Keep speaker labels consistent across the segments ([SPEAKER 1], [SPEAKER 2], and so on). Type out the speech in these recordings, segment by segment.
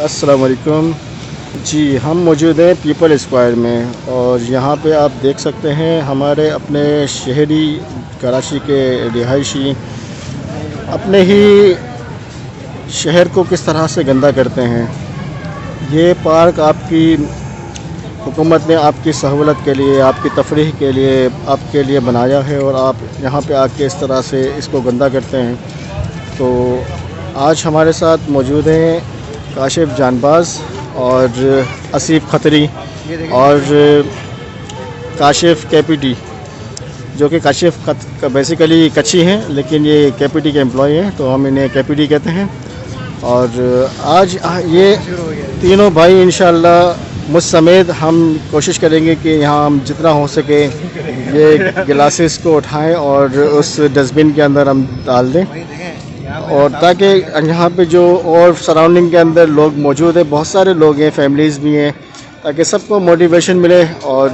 [SPEAKER 1] अस्सलाम वालेकुम जी। हम मौजूद हैं पीपल स्क्वायर में और यहाँ पे आप देख सकते हैं हमारे अपने शहरी कराची के रिहायशी अपने ही शहर को किस तरह से गंदा करते हैं। ये पार्क आपकी हुकूमत ने आपकी सहूलत के लिए, आपकी तफरीह के लिए, आपके लिए बनाया है और आप यहाँ पे आके इस तरह से इसको गंदा करते हैं। तो आज हमारे साथ मौजूद हैं काशिफ जानबाज और आसिफ खतरी और काशिफ केपीटी, जो कि काशिफ बेसिकली कच्ची हैं लेकिन ये केपीटी के एम्प्लॉय हैं, तो हम इन्हें केपीटी कहते हैं। और आज ये तीनों भाई इंशाअल्लाह मुझ समेत हम कोशिश करेंगे कि यहाँ हम जितना हो सके ये गिलासेस को उठाएं और उस डस्टबिन के अंदर हम डाल दें, और ताकि यहाँ पे जो और सराउंडिंग के अंदर लोग मौजूद हैं, बहुत सारे लोग हैं, फैमिलीज़ भी हैं, ताकि सबको मोटिवेशन मिले। और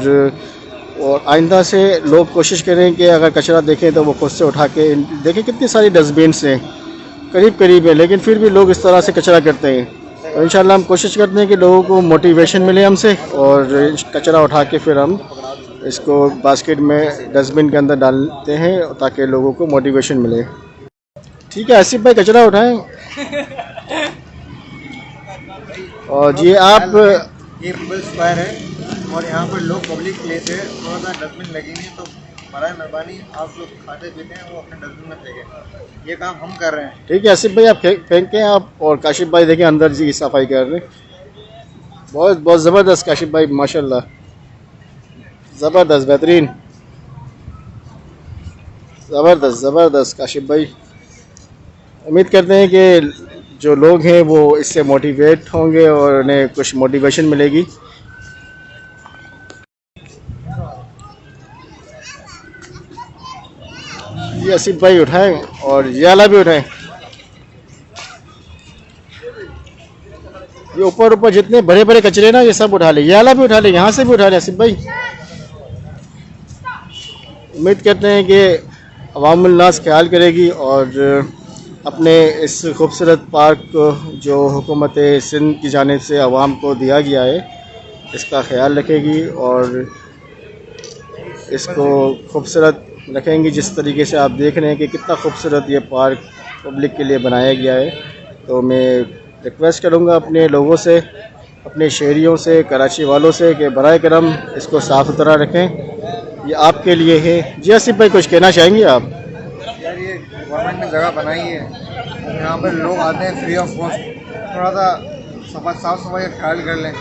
[SPEAKER 1] आइंदा से लोग कोशिश करें कि अगर कचरा देखें तो वो खुद से उठा के देखें। कितनी सारी डस्टबिन्स हैं, करीब है, लेकिन फिर भी लोग इस तरह से कचरा करते हैं। तो इंशाल्लाह हम कोशिश करते हैं कि लोगों को मोटिवेशन मिले हमसे, और कचरा उठा के फिर हम इसको बास्केट में डस्टबिन के अंदर डालते हैं ताकि लोगों को मोटिवेशन मिले। ठीक है आसिफ भाई, कचरा उठाएं। और जी आप
[SPEAKER 2] ये पीपल स्क्वायर है और यहाँ पर लोग पब्लिक प्लेस है, थोड़ा सा डस्टबिन लगी हुई है, तो बराए मेहरबानी आप लोग खाते पीते हैं वो अपने डस्टबिन में फेंकें। ये काम हम कर रहे हैं।
[SPEAKER 1] ठीक है आसिफ भाई, आप फेंकें आप, और काशिफ भाई देखें अंदर जी सफाई कर रहे हैं। बहुत बहुत ज़बरदस्त काशिफ भाई, माशाल्लाह, ज़बरदस्त, बेहतरीन, ज़बरदस्त काशिफ भाई। उम्मीद करते हैं कि जो लोग हैं वो इससे मोटिवेट होंगे और उन्हें कुछ मोटिवेशन मिलेगी। ये आसिफ भाई उठाएं और ये आला भी उठाएं। ये ऊपर जितने बड़े बड़े कचरे ना ये सब उठा ले, ये आला भी उठा ले, यहाँ से भी उठा ले आसिफ भाई। उम्मीद करते हैं कि अवामुल नास ख्याल करेगी और अपने इस खूबसूरत पार्क को जो हुकूमत सिंध की जानिब से आवाम को दिया गया है इसका ख्याल रखेगी और इसको खूबसूरत रखेंगी। जिस तरीके से आप देख रहे हैं कि कितना खूबसूरत ये पार्क पब्लिक के लिए बनाया गया है। तो मैं रिक्वेस्ट करूँगा अपने लोगों से, अपने शहरियों से, कराची वालों से कि बराए करम इसको साफ़ सुथरा रखें। ये आपके लिए है। जी आसिफ भाई, कुछ कहना चाहेंगे आप?
[SPEAKER 2] यार ये गवर्नमेंट ने जगह बनाई है, यहाँ पर लोग आते हैं फ्री ऑफ कॉस्ट, थोड़ा सा साफ सफाई का ख्याल कर लें।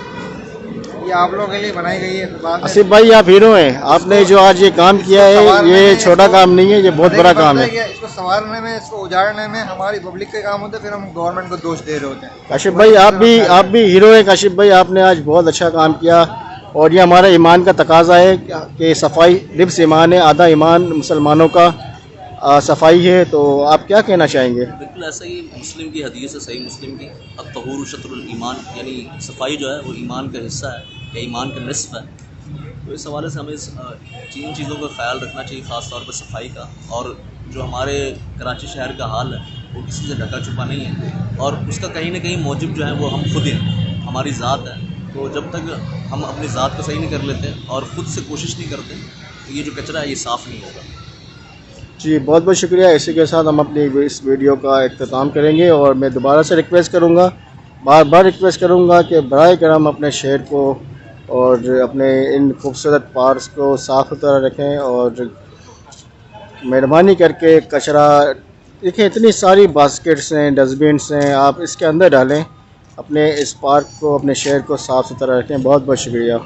[SPEAKER 2] ये आप लोगों के लिए बनाई गई है।
[SPEAKER 1] आसिफ भाई आप हीरो हैं, आपने जो आज ये काम किया है ये छोटा काम नहीं है, ये बहुत बड़ा काम है।
[SPEAKER 2] इसको संवारने में, इसको उजाड़ने में हमारी पब्लिक के काम होते हैं, फिर हम गवर्नमेंट को दोष दे रहे होते हैं।
[SPEAKER 1] काशिफ भाई आप भी हीरो हैं। काशिफ भाई आपने आज बहुत अच्छा काम किया और ये हमारा ईमान का तकाजा है कि सफाई निफ्स ईमान है, आधा ईमान मुसलमानों का सफाई है। तो आप क्या कहना चाहेंगे?
[SPEAKER 3] बिल्कुल ऐसा ही मुस्लिम की हदीस है, सही मुस्लिम की, अत्तहूर शत्रुल ईमान, यानी सफाई जो है वो ईमान का हिस्सा है या ईमान का निस्फ है। तो इस हवाले से हमें इन चीज़ों का ख्याल रखना चाहिए, ख़ास तौर पर सफाई का। और जो हमारे कराची शहर का हाल है वो किसी से ढका छुपा नहीं है और उसका कहीं ना कहीं मौजिब जो है वो हम खुद हैं, हमारी ज़ात है। तो जब तक हम अपनी ज़ात को सही नहीं कर लेते और ख़ुद से कोशिश नहीं करते तो ये जो कचरा है ये साफ़ नहीं होगा।
[SPEAKER 1] जी बहुत बहुत शुक्रिया। इसी के साथ हम अपनी इस वीडियो का इख्तिताम करेंगे और मैं दोबारा से रिक्वेस्ट करूँगा, बार बार रिक्वेस्ट करूँगा कि बराए करम अपने शहर को और अपने इन खूबसूरत पार्क्स को साफ़ सुथरा रखें और मेहरबानी करके कचरा देखें, इतनी सारी बास्केट्स हैं, डस्टबिन्स हैं, आप इसके अंदर डालें, अपने इस पार्क को, अपने शहर को साफ़ सुथरा रखें। बहुत बहुत शुक्रिया।